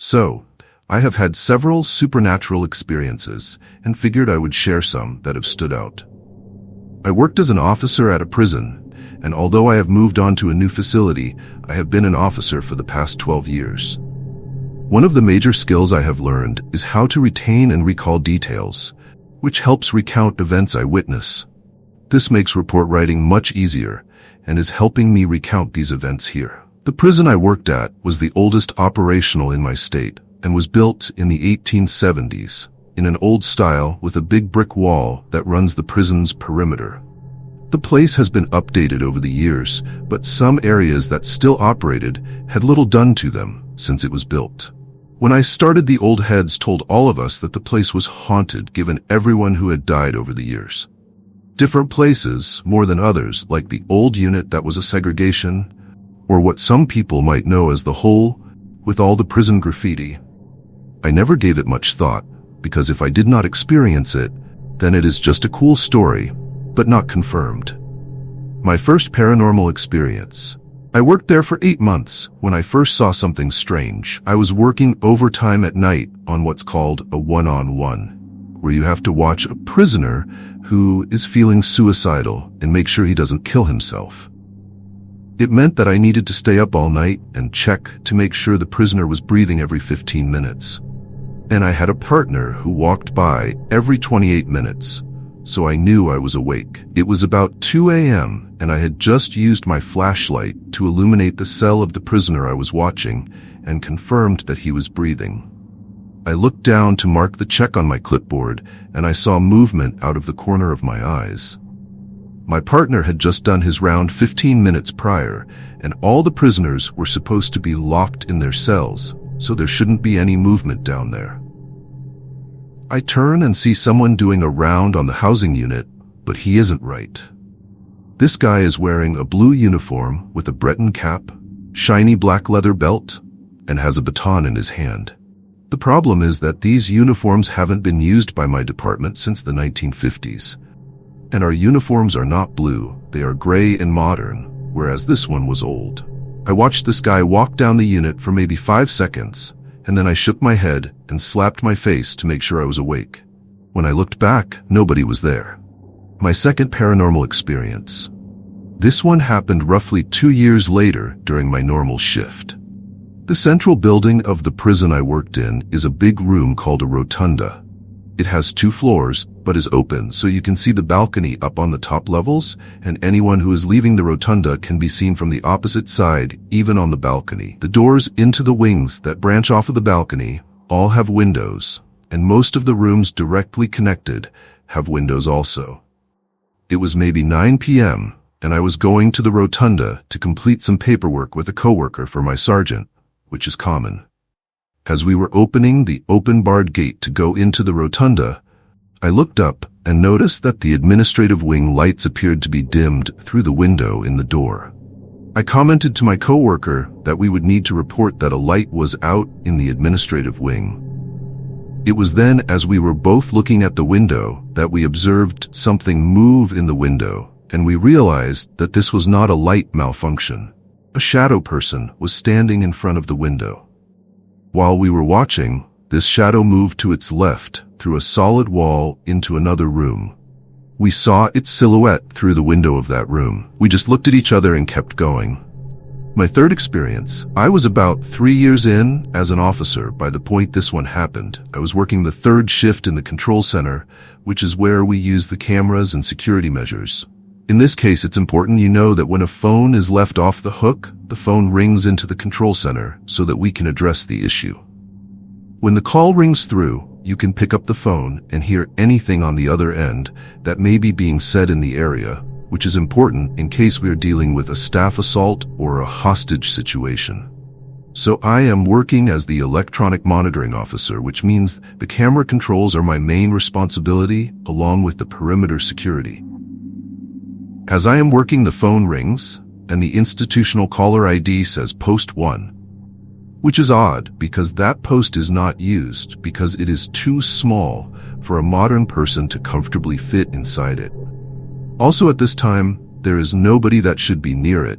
So, I have had several supernatural experiences and figured I would share some that have stood out. I worked as an officer at a prison, and although I have moved on to a new facility, I have been an officer for the past 12 years. One of the major skills I have learned is how to retain and recall details, which helps recount events I witness. This makes report writing much easier and is helping me recount these events here. The prison I worked at was the oldest operational in my state and was built in the 1870s in an old style with a big brick wall that runs the prison's perimeter. The place has been updated over the years, but some areas that still operated had little done to them since it was built. When I started, the old heads told all of us that the place was haunted given everyone who had died over the years. Different places, more than others, like the old unit that was a segregation, or what some people might know as the hole, with all the prison graffiti. I never gave it much thought, because if I did not experience it, then it is just a cool story, but not confirmed. My first paranormal experience. I worked there for 8 months when I first saw something strange. I was working overtime at night on what's called a one-on-one, where you have to watch a prisoner who is feeling suicidal and make sure he doesn't kill himself. It meant that I needed to stay up all night and check to make sure the prisoner was breathing every 15 minutes. And I had a partner who walked by every 28 minutes, so I knew I was awake. It was about 2 a.m., and I had just used my flashlight to illuminate the cell of the prisoner I was watching and confirmed that he was breathing. I looked down to mark the check on my clipboard, and I saw movement out of the corner of my eyes. My partner had just done his round 15 minutes prior, and all the prisoners were supposed to be locked in their cells, so there shouldn't be any movement down there. I turn and see someone doing a round on the housing unit, but he isn't right. This guy is wearing a blue uniform with a Breton cap, shiny black leather belt, and has a baton in his hand. The problem is that these uniforms haven't been used by my department since the 1950s. And our uniforms are not blue, they are gray and modern, whereas this one was old. I watched this guy walk down the unit for maybe 5 seconds, and then I shook my head and slapped my face to make sure I was awake. When I looked back, nobody was there. My second paranormal experience. This one happened roughly 2 years later during my normal shift. The central building of the prison I worked in is a big room called a rotunda. It has 2 floors, but is open so you can see the balcony up on the top levels, and anyone who is leaving the rotunda can be seen from the opposite side, even on the balcony. The doors into the wings that branch off of the balcony all have windows, and most of the rooms directly connected have windows also. It was maybe 9 p.m., and I was going to the rotunda to complete some paperwork with a coworker for my sergeant, which is common. As we were opening the open-barred gate to go into the rotunda, I looked up and noticed that the administrative wing lights appeared to be dimmed through the window in the door. I commented to my coworker that we would need to report that a light was out in the administrative wing. It was then, as we were both looking at the window, that we observed something move in the window, and we realized that this was not a light malfunction. A shadow person was standing in front of the window. While we were watching, this shadow moved to its left through a solid wall into another room. We saw its silhouette through the window of that room. We just looked at each other and kept going. My third experience. I was about 3 years in as an officer by the point this one happened. I was working the 3rd shift in the control center, which is where we use the cameras and security measures. In this case, it's important you know that when a phone is left off the hook, the phone rings into the control center so that we can address the issue. When the call rings through, you can pick up the phone and hear anything on the other end that may be being said in the area, which is important in case we are dealing with a staff assault or a hostage situation. So I am working as the electronic monitoring officer, which means the camera controls are my main responsibility along with the perimeter security. As I am working, the phone rings, and the institutional caller ID says post 1, which is odd because that post is not used because it is too small for a modern person to comfortably fit inside it. Also at this time, there is nobody that should be near it,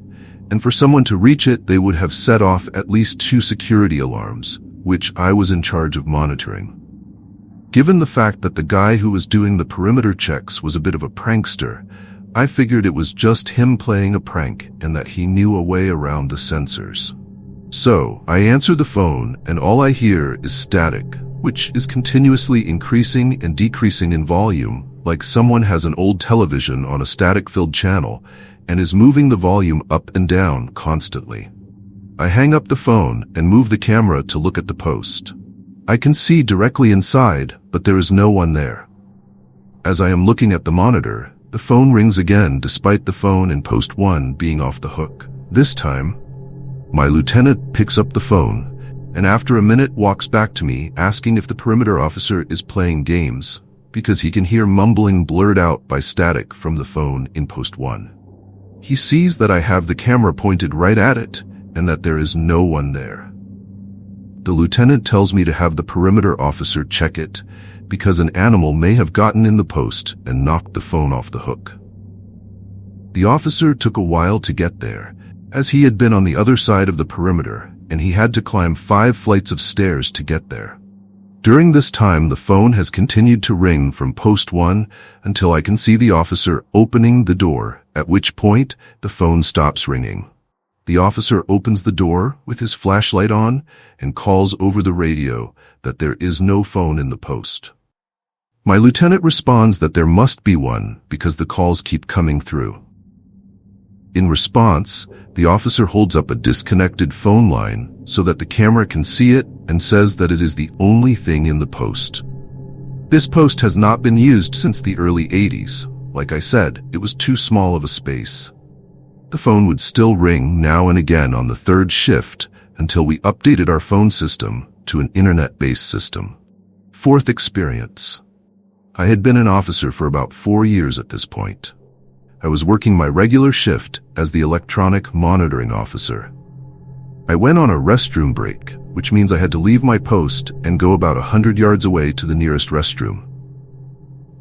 and for someone to reach it, they would have set off at least 2 security alarms, which I was in charge of monitoring. Given the fact that the guy who was doing the perimeter checks was a bit of a prankster, I figured it was just him playing a prank and that he knew a way around the sensors. So, I answer the phone and all I hear is static, which is continuously increasing and decreasing in volume, like someone has an old television on a static-filled channel and is moving the volume up and down constantly. I hang up the phone and move the camera to look at the post. I can see directly inside, but there is no one there. As I am looking at the monitor, the phone rings again despite the phone in post 1 being off the hook. This time, my lieutenant picks up the phone and after a minute walks back to me asking if the perimeter officer is playing games because he can hear mumbling blurred out by static from the phone in post 1. He sees that I have the camera pointed right at it and that there is no one there. The lieutenant tells me to have the perimeter officer check it because an animal may have gotten in the post and knocked the phone off the hook. The officer took a while to get there, as he had been on the other side of the perimeter and he had to climb 5 flights of stairs to get there. During this time, the phone has continued to ring from post 1 until I can see the officer opening the door, at which point the phone stops ringing. The officer opens the door with his flashlight on and calls over the radio that there is no phone in the post. My lieutenant responds that there must be one because the calls keep coming through. In response, the officer holds up a disconnected phone line so that the camera can see it and says that it is the only thing in the post. This post has not been used since the early 80s. Like I said, it was too small of a space. The phone would still ring now and again on the 3rd shift until we updated our phone system to an internet-based system. 4th experience. I had been an officer for about 4 years at this point. I was working my regular shift as the electronic monitoring officer. I went on a restroom break, which means I had to leave my post and go about 100 yards away to the nearest restroom.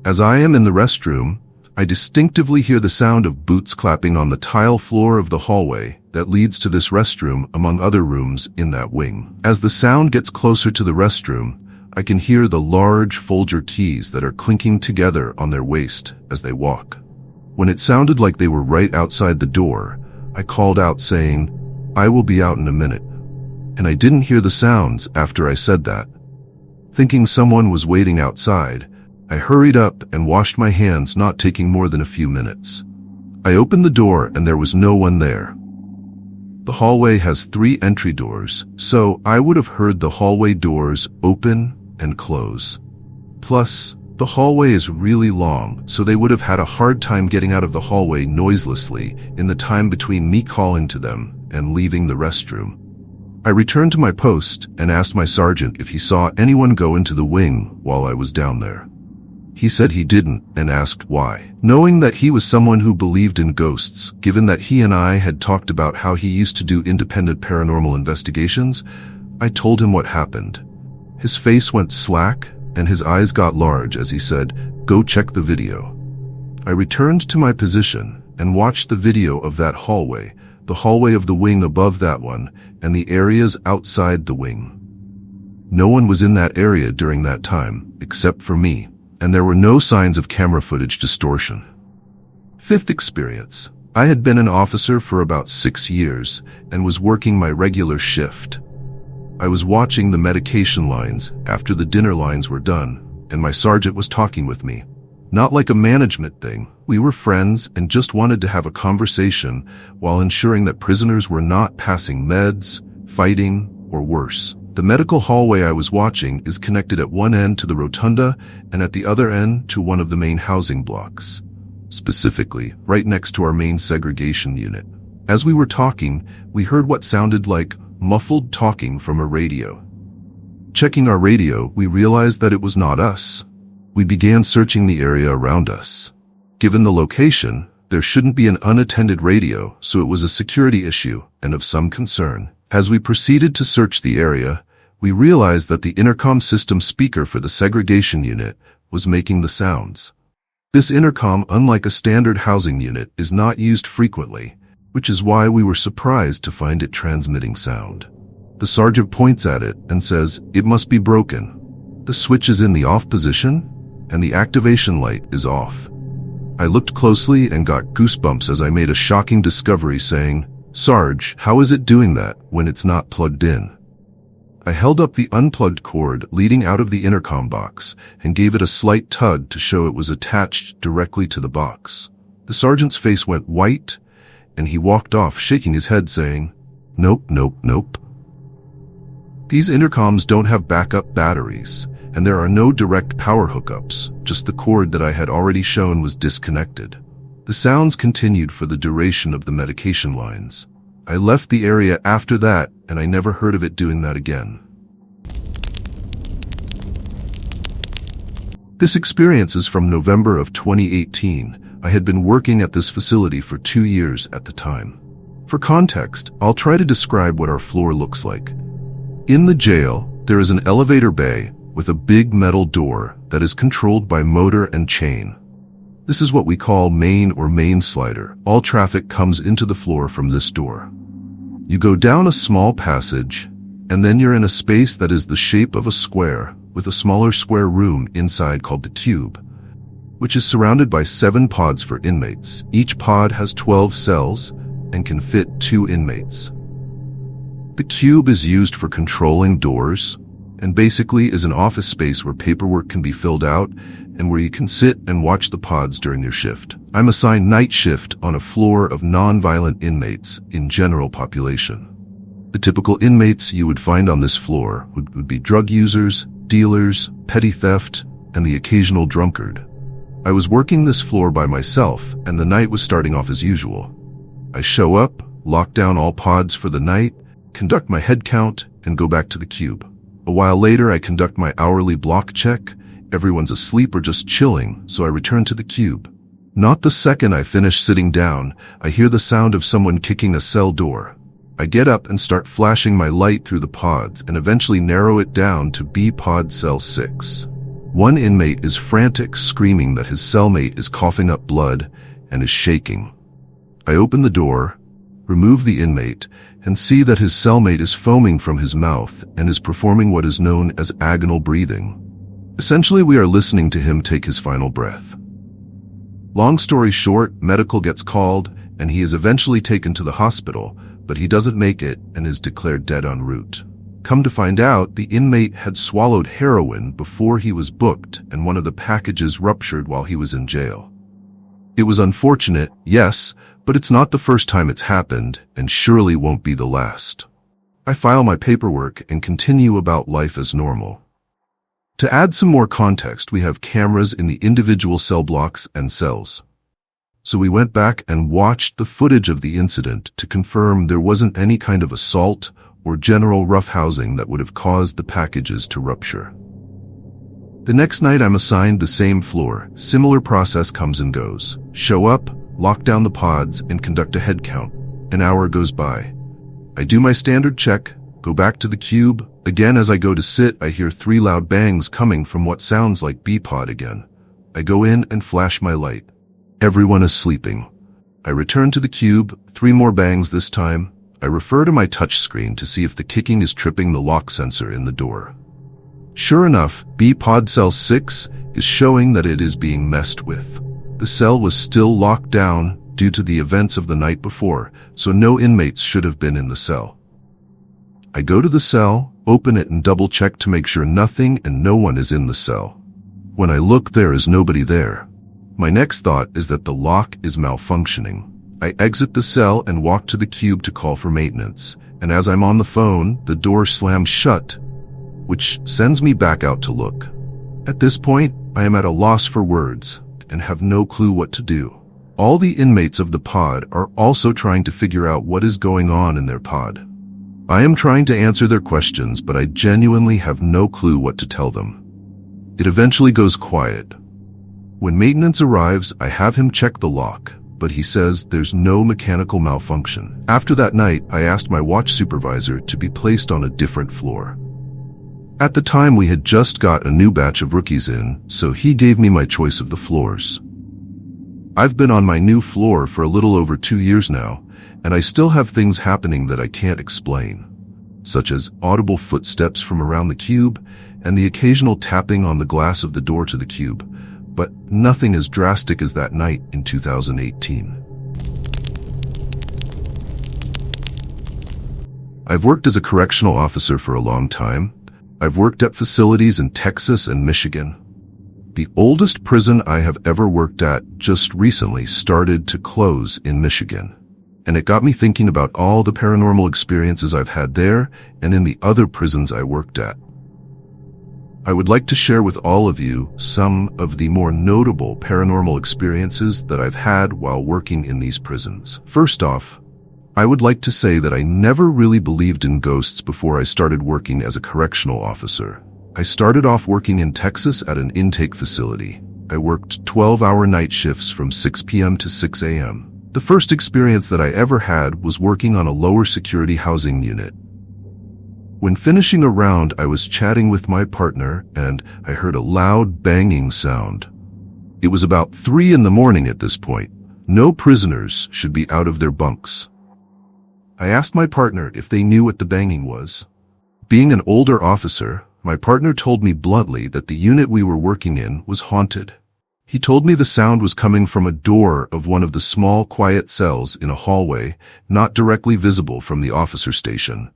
As I am in the restroom, I distinctively hear the sound of boots clapping on the tile floor of the hallway that leads to this restroom among other rooms in that wing. As the sound gets closer to the restroom, I can hear the large Folger keys that are clinking together on their waist as they walk. When it sounded like they were right outside the door, I called out saying, "I will be out in a minute." And I didn't hear the sounds after I said that. Thinking someone was waiting outside, I hurried up and washed my hands, not taking more than a few minutes. I opened the door and there was no one there. The hallway has 3 entry doors, so I would have heard the hallway doors open and close. Plus, the hallway is really long, so they would have had a hard time getting out of the hallway noiselessly in the time between me calling to them and leaving the restroom. I returned to my post and asked my sergeant if he saw anyone go into the wing while I was down there. He said he didn't and asked why. Knowing that he was someone who believed in ghosts, given that he and I had talked about how he used to do independent paranormal investigations, I told him what happened. His face went slack and his eyes got large as he said, "Go check the video." I returned to my position and watched the video of that hallway, the hallway of the wing above that one, and the areas outside the wing. No one was in that area during that time, except for me, and there were no signs of camera footage distortion. 5th experience. I had been an officer for about 6 years and was working my regular shift. I was watching the medication lines after the dinner lines were done, and my sergeant was talking with me. Not like a management thing. We were friends and just wanted to have a conversation while ensuring that prisoners were not passing meds, fighting, or worse. The medical hallway I was watching is connected at one end to the rotunda and at the other end to one of the main housing blocks. Specifically, right next to our main segregation unit. As we were talking, we heard what sounded like muffled talking from a radio. Checking our radio, we realized that it was not us. We began searching the area around us. Given the location, there shouldn't be an unattended radio, so it was a security issue and of some concern. As we proceeded to search the area, we realized that the intercom system speaker for the segregation unit was making the sounds. This intercom, unlike a standard housing unit, is not used frequently, which is why we were surprised to find it transmitting sound. The sergeant points at it and says, "It must be broken. The switch is in the off position, and the activation light is off." I looked closely and got goosebumps as I made a shocking discovery saying, "Sarge, how is it doing that when it's not plugged in?" I held up the unplugged cord leading out of the intercom box and gave it a slight tug to show it was attached directly to the box. The sergeant's face went white, and he walked off shaking his head saying, "Nope, nope, nope. These intercoms don't have backup batteries, and there are no direct power hookups, just the cord that I had already shown was disconnected." The sounds continued for the duration of the medication lines. I left the area after that, and I never heard of it doing that again. This experience is from November of 2018. I had been working at this facility for 2 years at the time. For context, I'll try to describe what our floor looks like. In the jail, there is an elevator bay with a big metal door that is controlled by motor and chain. This is what we call main slider. All traffic comes into the floor from this door. You go down a small passage, and then you're in a space that is the shape of a square with a smaller square room inside called the cube, which is surrounded by 7 pods for inmates. Each pod has 12 cells and can fit 2 inmates. The cube is used for controlling doors and basically is an office space where paperwork can be filled out and where you can sit and watch the pods during your shift. I'm assigned night shift on a floor of non-violent inmates in general population. The typical inmates you would find on this floor would be drug users, dealers, petty theft, and the occasional drunkard. I was working this floor by myself, and the night was starting off as usual. I show up, lock down all pods for the night, conduct my head count, and go back to the cube. A while later, I conduct my hourly block check. Everyone's asleep or just chilling, so I return to the cube. Not the second I finish sitting down, I hear the sound of someone kicking a cell door. I get up and start flashing my light through the pods and eventually narrow it down to B pod cell 6. One inmate is frantic, screaming that his cellmate is coughing up blood and is shaking. I open the door, remove the inmate, and see that his cellmate is foaming from his mouth and is performing what is known as agonal breathing. Essentially, we are listening to him take his final breath. Long story short, medical gets called, and he is eventually taken to the hospital, but he doesn't make it and is declared dead en route. Come to find out, the inmate had swallowed heroin before he was booked, and one of the packages ruptured while he was in jail. It was unfortunate, yes, but it's not the first time it's happened, and surely won't be the last. I file my paperwork and continue about life as normal. To add some more context, we have cameras in the individual cell blocks and cells. So we went back and watched the footage of the incident to confirm there wasn't any kind of assault or general roughhousing that would have caused the packages to rupture. The next night I'm assigned the same floor. Similar process comes and goes. Show up, lock down the pods, and conduct a head count. An hour goes by. I do my standard check, go back to the cube. Again, as I go to sit, I hear 3 loud bangs coming from what sounds like B-pod again. I go in and flash my light. Everyone is sleeping. I return to the cube, 3 more bangs this time. I refer to my touch screen to see if the kicking is tripping the lock sensor in the door. Sure enough, B-pod cell 6 is showing that it is being messed with. The cell was still locked down due to the events of the night before, so no inmates should have been in the cell. I go to the cell, open it and double check to make sure nothing and no one is in the cell. When I look, there is nobody there. My next thought is that the lock is malfunctioning. I exit the cell and walk to the cube to call for maintenance, and as I'm on the phone, the door slams shut, which sends me back out to look. At this point, I am at a loss for words and have no clue what to do. All the inmates of the pod are also trying to figure out what is going on in their pod. I am trying to answer their questions, but I genuinely have no clue what to tell them. It eventually goes quiet. When maintenance arrives, I have him check the lock, but he says there's no mechanical malfunction. After that night, I asked my watch supervisor to be placed on a different floor. At the time, we had just got a new batch of rookies in, so he gave me my choice of the floors. I've been on my new floor for a little over 2 years now, and I still have things happening that I can't explain. such as audible footsteps from around the cube and the occasional tapping on the glass of the door to the cube, but nothing as drastic as that night in 2018. I've worked as a correctional officer for a long time. I've worked at facilities in Texas and Michigan. The oldest prison I have ever worked at just recently started to close in Michigan. And it got me thinking about all the paranormal experiences I've had there and in the other prisons I worked at. I would like to share with all of you some of the more notable paranormal experiences that I've had while working in these prisons. First off, I would like to say that I never really believed in ghosts before I started working as a correctional officer. I started off working in Texas at an intake facility. I worked 12-hour night shifts from 6 p.m. to 6 a.m. The first experience that I ever had was working on a lower security housing unit. When finishing a round, I was chatting with my partner and I heard a loud banging sound. It was about 3 in the morning at this point. No prisoners should be out of their bunks. I asked my partner if they knew what the banging was. Being an older officer, my partner told me bluntly that the unit we were working in was haunted. He told me the sound was coming from a door of one of the small, quiet cells in a hallway, not directly visible from the officer station,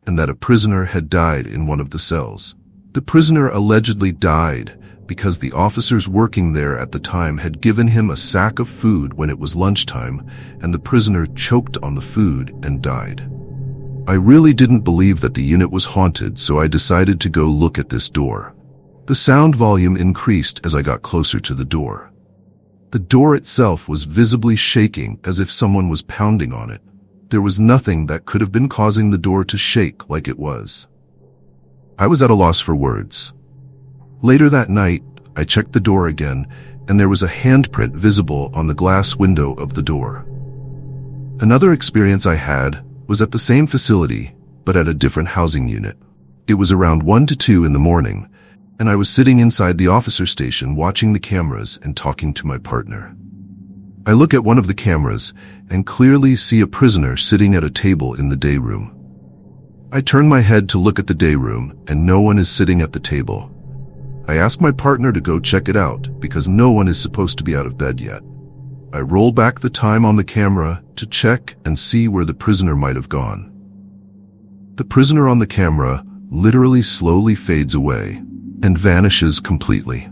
and that a prisoner had died in one of the cells. The prisoner allegedly died because the officers working there at the time had given him a sack of food when it was lunchtime, and the prisoner choked on the food and died. I really didn't believe that the unit was haunted, so I decided to go look at this door. The sound volume increased as I got closer to the door. The door itself was visibly shaking as if someone was pounding on it. There was nothing that could have been causing the door to shake like it was. I was at a loss for words. Later that night, I checked the door again, and there was a handprint visible on the glass window of the door. Another experience I had was at the same facility, but at a different housing unit. It was around 1 to 2 in the morning, and I was sitting inside the officer station watching the cameras and talking to my partner. I look at one of the cameras and clearly see a prisoner sitting at a table in the day room. I turn my head to look at the day room, and no one is sitting at the table. I ask my partner to go check it out because no one is supposed to be out of bed yet. I roll back the time on the camera to check and see where the prisoner might have gone. The prisoner on the camera literally slowly fades away and vanishes completely.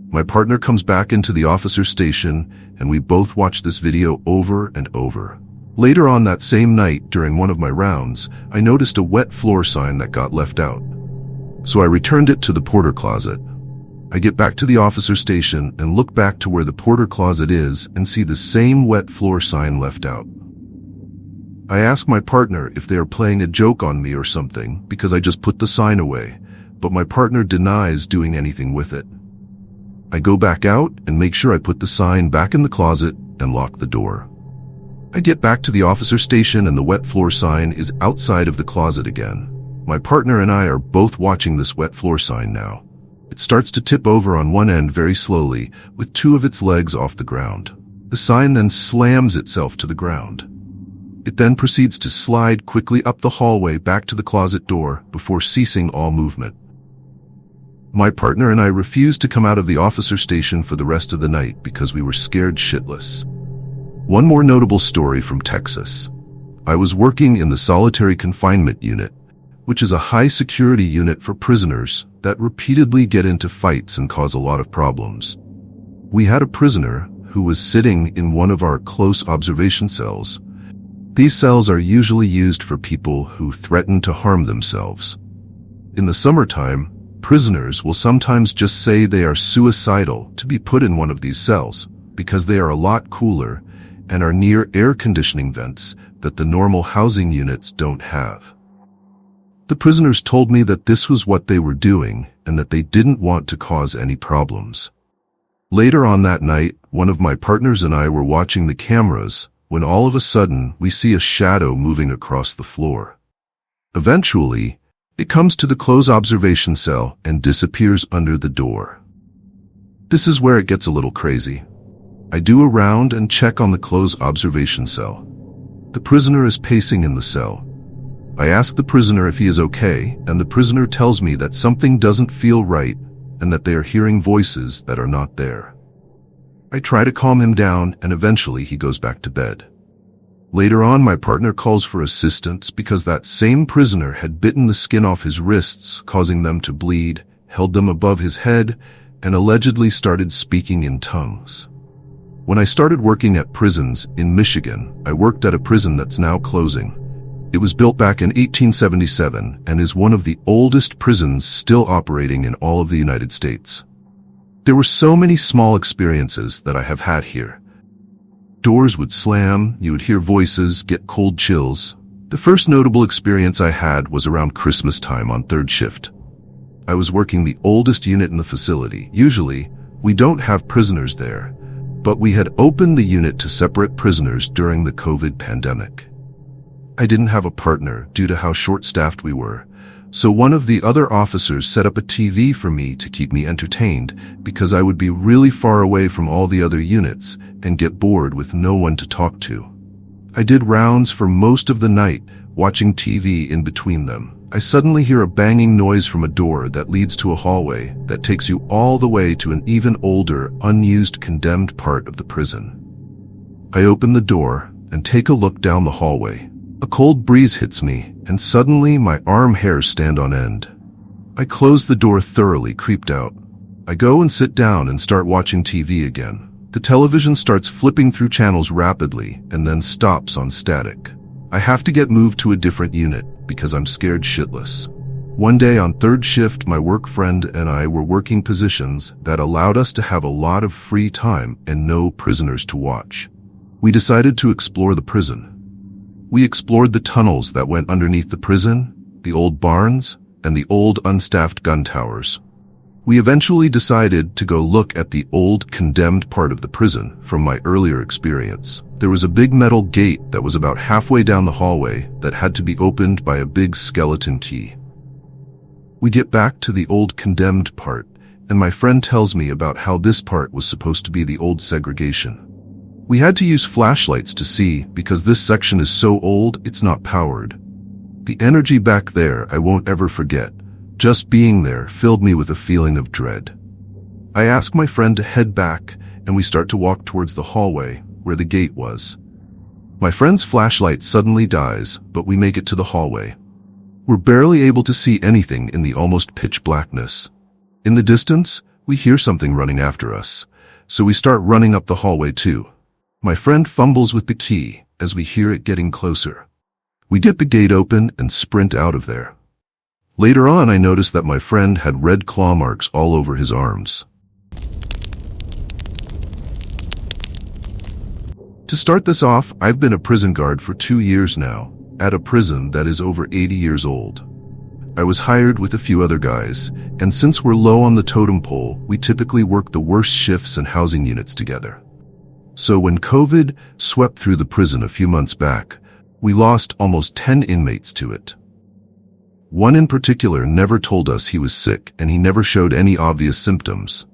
My partner comes back into the officer station and we both watch this video over and over. Later on that same night, during one of my rounds, I noticed a wet floor sign that got left out. So I returned it to the porter closet. I get back to the officer station and look back to where the porter closet is and see the same wet floor sign left out. I ask my partner if they are playing a joke on me or something because I just put the sign away, but my partner denies doing anything with it. I go back out and make sure I put the sign back in the closet and lock the door. I get back to the officer station and the wet floor sign is outside of the closet again. My partner and I are both watching this wet floor sign now. It starts to tip over on one end very slowly, with 2 of its legs off the ground. The sign then slams itself to the ground. It then proceeds to slide quickly up the hallway back to the closet door before ceasing all movement. My partner and I refused to come out of the officer station for the rest of the night because we were scared shitless. One more notable story from Texas. I was working in the solitary confinement unit, which is a high-security unit for prisoners that repeatedly get into fights and cause a lot of problems. We had a prisoner who was sitting in one of our close observation cells. These cells are usually used for people who threaten to harm themselves. In the summertime, prisoners will sometimes just say they are suicidal to be put in one of these cells because they are a lot cooler and are near air conditioning vents that the normal housing units don't have. The prisoners told me that this was what they were doing and that they didn't want to cause any problems. Later on that night, one of my partners and I were watching the cameras when all of a sudden we see a shadow moving across the floor. Eventually, it comes to the closed observation cell and disappears under the door. This is where it gets a little crazy. I do a round and check on the closed observation cell. The prisoner is pacing in the cell. I ask the prisoner if he is okay, and the prisoner tells me that something doesn't feel right and that they are hearing voices that are not there. I try to calm him down, and eventually he goes back to bed. Later on, my partner calls for assistance because that same prisoner had bitten the skin off his wrists, causing them to bleed, held them above his head, and allegedly started speaking in tongues. When I started working at prisons in Michigan, I worked at a prison that's now closing. It was built back in 1877 and is one of the oldest prisons still operating in all of the United States. There were so many small experiences that I have had here. Doors would slam, you would hear voices, get cold chills. The first notable experience I had was around Christmas time on third shift. I was working the oldest unit in the facility. Usually, we don't have prisoners there, but we had opened the unit to separate prisoners during the COVID pandemic. I didn't have a partner due to how short-staffed we were, so one of the other officers set up a TV for me to keep me entertained because I would be really far away from all the other units and get bored with no one to talk to. I did rounds for most of the night, watching TV in between them. I suddenly hear a banging noise from a door that leads to a hallway that takes you all the way to an even older, unused, condemned part of the prison. I open the door and take a look down the hallway. A cold breeze hits me, and suddenly my arm hairs stand on end. I close the door thoroughly, creeped out. I go and sit down and start watching TV again. The television starts flipping through channels rapidly and then stops on static. I have to get moved to a different unit because I'm scared shitless. One day on third shift, my work friend and I were working positions that allowed us to have a lot of free time and no prisoners to watch. We decided to explore the prison. We explored the tunnels that went underneath the prison, the old barns, and the old unstaffed gun towers. We eventually decided to go look at the old condemned part of the prison from my earlier experience. There was a big metal gate that was about halfway down the hallway that had to be opened by a big skeleton key. We get back to the old condemned part, and my friend tells me about how this part was supposed to be the old segregation. We had to use flashlights to see because this section is so old it's not powered. The energy back there I won't ever forget. Just being there filled me with a feeling of dread. I ask my friend to head back, and we start to walk towards the hallway where the gate was. My friend's flashlight suddenly dies, but we make it to the hallway. We're barely able to see anything in the almost pitch blackness. In the distance, we hear something running after us, so we start running up the hallway too. My friend fumbles with the key as we hear it getting closer. We get the gate open and sprint out of there. Later on, I noticed that my friend had red claw marks all over his arms. To start this off, I've been a prison guard for 2 years now, at a prison that is over 80 years old. I was hired with a few other guys, and since we're low on the totem pole, we typically work the worst shifts and housing units together. So when COVID swept through the prison a few months back, we lost almost 10 inmates to it. One in particular never told us he was sick, and he never showed any obvious symptoms.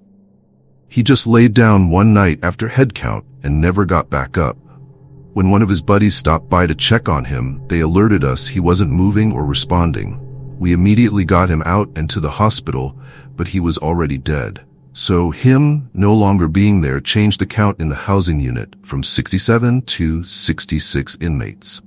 He just laid down one night after head count and never got back up. When one of his buddies stopped by to check on him, they alerted us he wasn't moving or responding. We immediately got him out and to the hospital, but he was already dead. So him no longer being there changed the count in the housing unit from 67 to 66 inmates.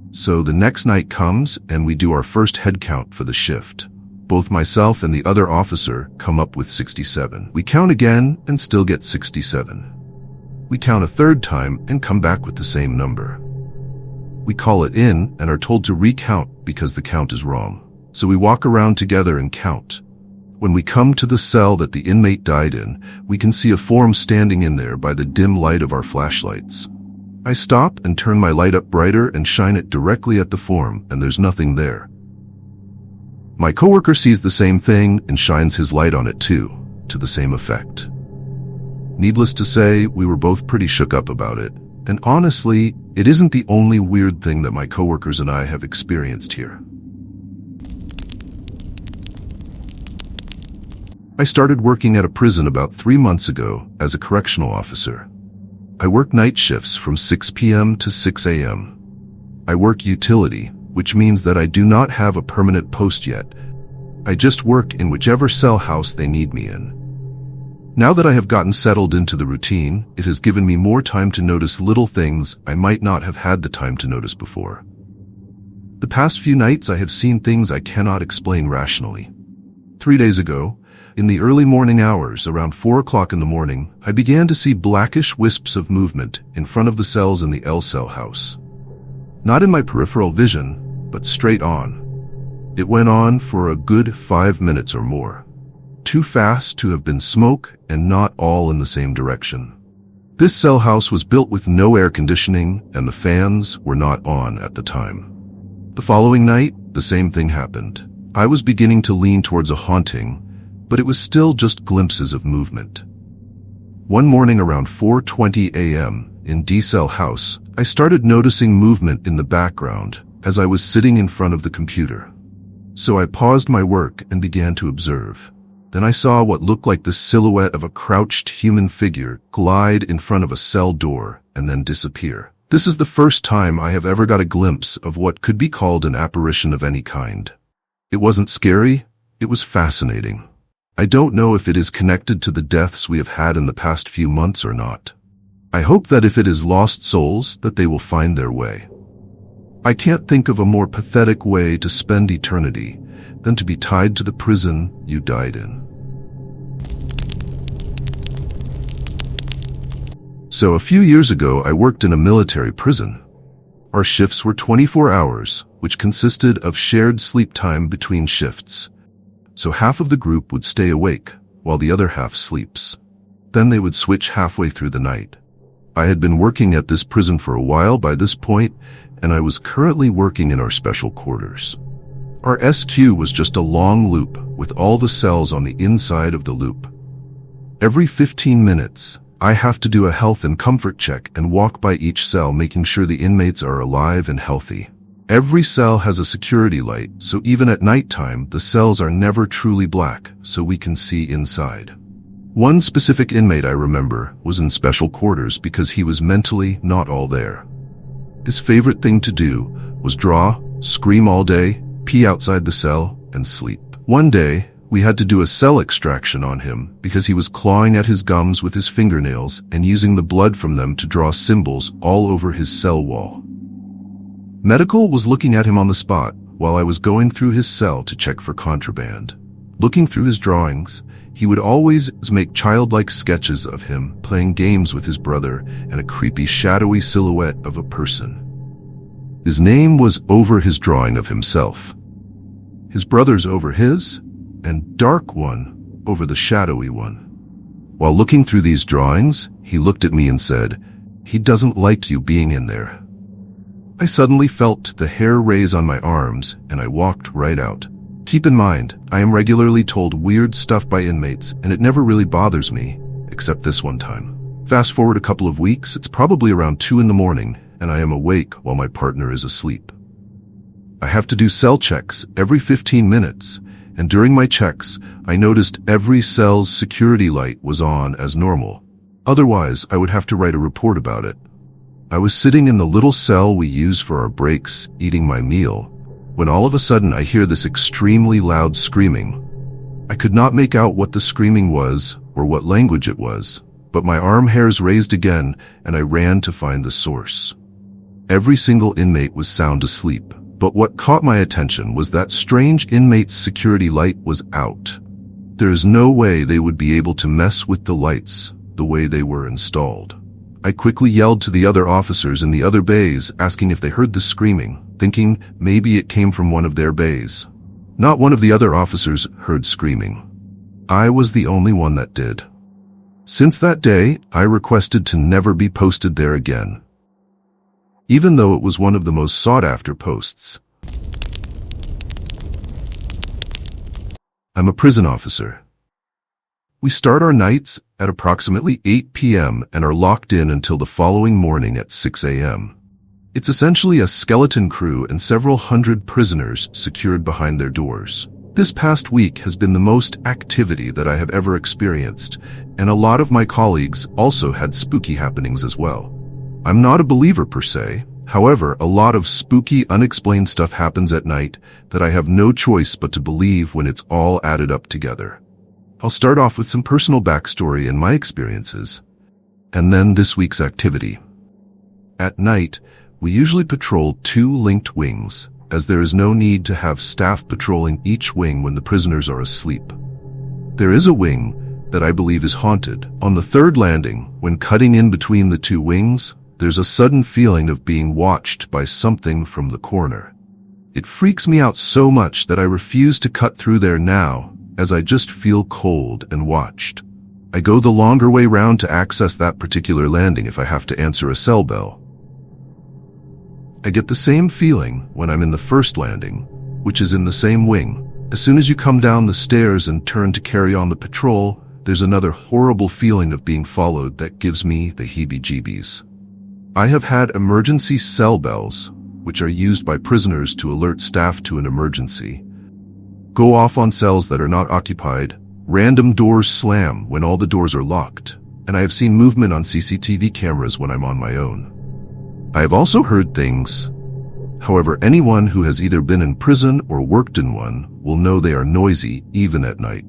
So the next night comes and we do our first head count for the shift. Both myself and the other officer come up with 67. We count again and still get 67. We count a third time and come back with the same number. We call it in and are told to recount because the count is wrong. So we walk around together and count. When we come to the cell that the inmate died in, we can see a form standing in there by the dim light of our flashlights. I stop and turn my light up brighter and shine it directly at the form, and there's nothing there. My coworker sees the same thing and shines his light on it too, to the same effect. Needless to say, we were both pretty shook up about it, and honestly, it isn't the only weird thing that my coworkers and I have experienced here. I started working at a prison about 3 months ago as a correctional officer. I work night shifts from 6 p.m. to 6 a.m. I work utility, which means that I do not have a permanent post yet. I just work in whichever cell house they need me in. Now that I have gotten settled into the routine, it has given me more time to notice little things I might not have had the time to notice before. The past few nights I have seen things I cannot explain rationally. 3 days ago, in the early morning hours, around 4 o'clock in the morning, I began to see blackish wisps of movement in front of the cells in the L cell house. Not in my peripheral vision, but straight on. It went on for a good 5 minutes or more. Too fast to have been smoke and not all in the same direction. This cell house was built with no air conditioning and the fans were not on at the time. The following night, the same thing happened. I was beginning to lean towards a haunting, but it was still just glimpses of movement. One morning around 4:20 a.m. in D cell house, I started noticing movement in the background as I was sitting in front of the computer. So I paused my work and began to observe. Then I saw what looked like the silhouette of a crouched human figure glide in front of a cell door and then disappear. This is the first time I have ever got a glimpse of what could be called an apparition of any kind. It wasn't scary, it was fascinating. I don't know if it is connected to the deaths we have had in the past few months or not. I hope that if it is lost souls, that they will find their way. I can't think of a more pathetic way to spend eternity than to be tied to the prison you died in. So a few years ago, I worked in a military prison. Our shifts were 24 hours, which consisted of shared sleep time between shifts. So half of the group would stay awake, while the other half sleeps. Then they would switch halfway through the night. I had been working at this prison for a while by this point, and I was currently working in our special quarters. Our SQ was just a long loop with all the cells on the inside of the loop. Every 15 minutes, I have to do a health and comfort check and walk by each cell making sure the inmates are alive and healthy. Every cell has a security light, so even at nighttime, the cells are never truly black, so we can see inside. One specific inmate I remember was in special quarters because he was mentally not all there. His favorite thing to do was draw, scream all day, pee outside the cell, and sleep. One day, we had to do a cell extraction on him because he was clawing at his gums with his fingernails and using the blood from them to draw symbols all over his cell wall. Medical was looking at him on the spot while I was going through his cell to check for contraband. Looking through his drawings, he would always make childlike sketches of him playing games with his brother and a creepy shadowy silhouette of a person. His name was over his drawing of himself. His brother's over his, and Dark One over the shadowy one. While looking through these drawings, he looked at me and said, "He doesn't like you being in there." I suddenly felt the hair raise on my arms and I walked right out. Keep in mind, I am regularly told weird stuff by inmates and it never really bothers me, except this one time. Fast forward a couple of weeks, it's probably around 2 in the morning and I am awake while my partner is asleep. I have to do cell checks every 15 minutes, and during my checks, I noticed every cell's security light was on as normal. Otherwise, I would have to write a report about it. I was sitting in the little cell we use for our breaks, eating my meal, when all of a sudden I hear this extremely loud screaming. I could not make out what the screaming was or what language it was, but my arm hairs raised again and I ran to find the source. Every single inmate was sound asleep, but what caught my attention was that strange inmate's security light was out. There is no way they would be able to mess with the lights the way they were installed. I quickly yelled to the other officers in the other bays, asking if they heard the screaming, thinking maybe it came from one of their bays. Not one of the other officers heard screaming. I was the only one that did. Since that day, I requested to never be posted there again, even though it was one of the most sought-after posts. I'm a prison officer. We start our nights at approximately 8 p.m. and are locked in until the following morning at 6 a.m. It's essentially a skeleton crew and several hundred prisoners secured behind their doors. This past week has been the most activity that I have ever experienced, and a lot of my colleagues also had spooky happenings as well. I'm not a believer per se. However, a lot of spooky, unexplained stuff happens at night that I have no choice but to believe when it's all added up together. I'll start off with some personal backstory and my experiences, and then this week's activity. At night, we usually patrol 2 linked wings, as there is no need to have staff patrolling each wing when the prisoners are asleep. There is a wing that I believe is haunted. On the 3rd landing, when cutting in between the 2 wings, there's a sudden feeling of being watched by something from the corner. It freaks me out so much that I refuse to cut through there now, as I just feel cold and watched. I go the longer way round to access that particular landing if I have to answer a cell bell. I get the same feeling when I'm in the 1st landing, which is in the same wing. As soon as you come down the stairs and turn to carry on the patrol, there's another horrible feeling of being followed that gives me the heebie-jeebies. I have had emergency cell bells, which are used by prisoners to alert staff to an emergency, go off on cells that are not occupied. Random doors slam when all the doors are locked, and I have seen movement on CCTV cameras when I'm on my own. I have also heard things. However, anyone who has either been in prison or worked in one will know they are noisy even at night.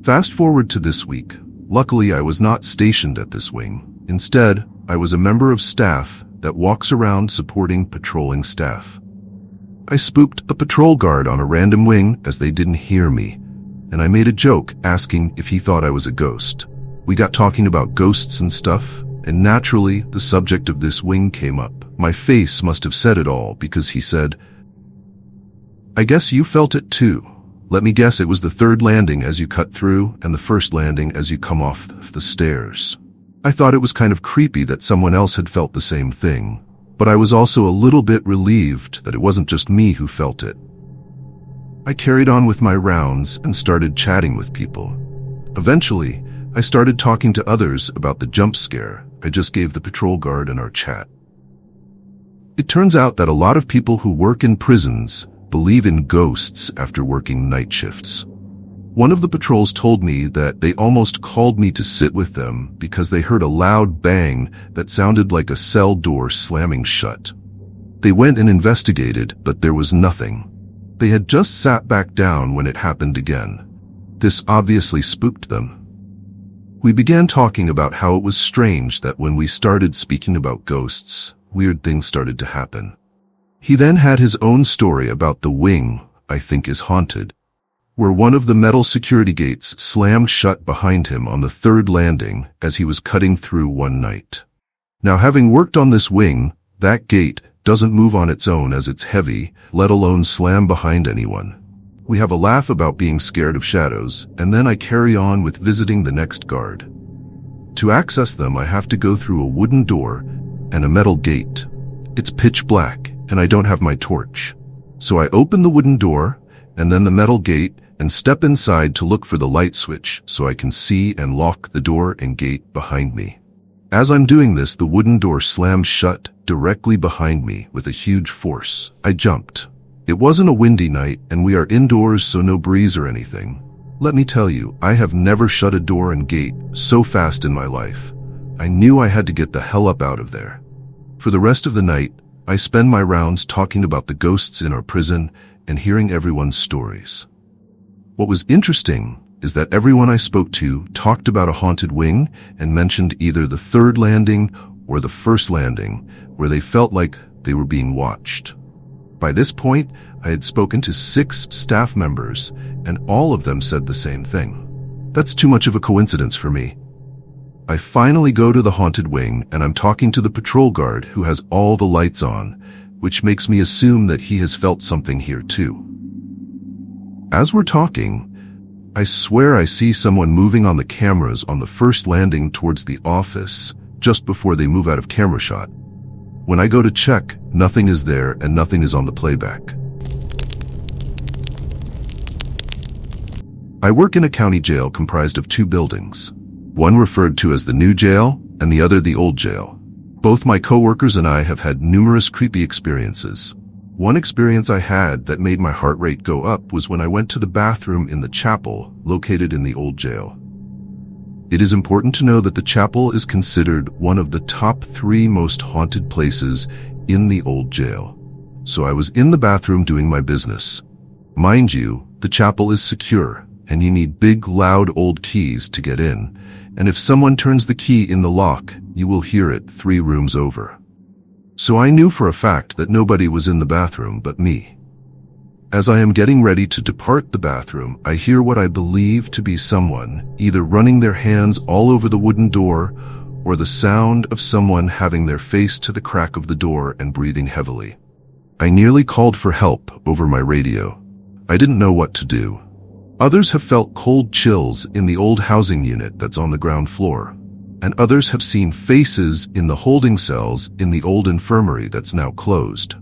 Fast forward to this week. Luckily, I was not stationed at this wing. Instead, I was a member of staff that walks around supporting patrolling staff. I spooked a patrol guard on a random wing as they didn't hear me, and I made a joke asking if he thought I was a ghost. We got talking about ghosts and stuff, and naturally, the subject of this wing came up. My face must have said it all because he said, "I guess you felt it too. Let me guess, it was the 3rd landing as you cut through and the 1st landing as you come off the stairs." I thought it was kind of creepy that someone else had felt the same thing, but I was also a little bit relieved that it wasn't just me who felt it. I carried on with my rounds and started chatting with people. Eventually, I started talking to others about the jump scare I just gave the patrol guard in our chat. It turns out that a lot of people who work in prisons believe in ghosts after working night shifts. One of the patrols told me that they almost called me to sit with them because they heard a loud bang that sounded like a cell door slamming shut. They went and investigated, but there was nothing. They had just sat back down when it happened again. This obviously spooked them. We began talking about how it was strange that when we started speaking about ghosts, weird things started to happen. He then had his own story about the wing I think is haunted, where one of the metal security gates slammed shut behind him on the 3rd landing as he was cutting through one night. Now, having worked on this wing, that gate doesn't move on its own as it's heavy, let alone slam behind anyone. We have a laugh about being scared of shadows, and then I carry on with visiting the next guard. To access them, I have to go through a wooden door and a metal gate. It's pitch black, and I don't have my torch. So I open the wooden door, and then the metal gate, and step inside to look for the light switch so I can see and lock the door and gate behind me. As I'm doing this, the wooden door slams shut directly behind me with a huge force. I jumped. It wasn't a windy night, and we are indoors, so no breeze or anything. Let me tell you, I have never shut a door and gate so fast in my life. I knew I had to get the hell up out of there. For the rest of the night, I spend my rounds talking about the ghosts in our prison and hearing everyone's stories. What was interesting is that everyone I spoke to talked about a haunted wing and mentioned either the 3rd landing or the 1st landing, where they felt like they were being watched. By this point, I had spoken to 6 staff members, and all of them said the same thing. That's too much of a coincidence for me. I finally go to the haunted wing, and I'm talking to the patrol guard who has all the lights on, which makes me assume that he has felt something here too. As we're talking, I swear I see someone moving on the cameras on the 1st landing towards the office just before they move out of camera shot. When I go to check, nothing is there and nothing is on the playback. I work in a county jail comprised of 2 buildings, one referred to as the new jail and the other the old jail. Both my coworkers and I have had numerous creepy experiences. One experience I had that made my heart rate go up was when I went to the bathroom in the chapel located in the old jail. It is important to know that the chapel is considered one of the top 3 most haunted places in the old jail. So I was in the bathroom doing my business. Mind you, the chapel is secure, and you need big, loud old keys to get in, and if someone turns the key in the lock, you will hear it 3 rooms over. So I knew for a fact that nobody was in the bathroom but me. As I am getting ready to depart the bathroom, I hear what I believe to be someone either running their hands all over the wooden door or the sound of someone having their face to the crack of the door and breathing heavily. I nearly called for help over my radio. I didn't know what to do. Others have felt cold chills in the old housing unit that's on the ground floor, and others have seen faces in the holding cells in the old infirmary that's now closed.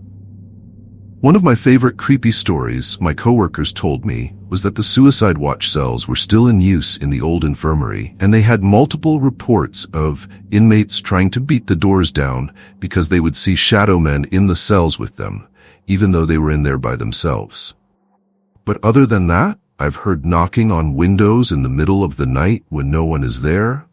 One of my favorite creepy stories my coworkers told me was that the suicide watch cells were still in use in the old infirmary, and they had multiple reports of inmates trying to beat the doors down because they would see shadow men in the cells with them, even though they were in there by themselves. But other than that, I've heard knocking on windows in the middle of the night when no one is there.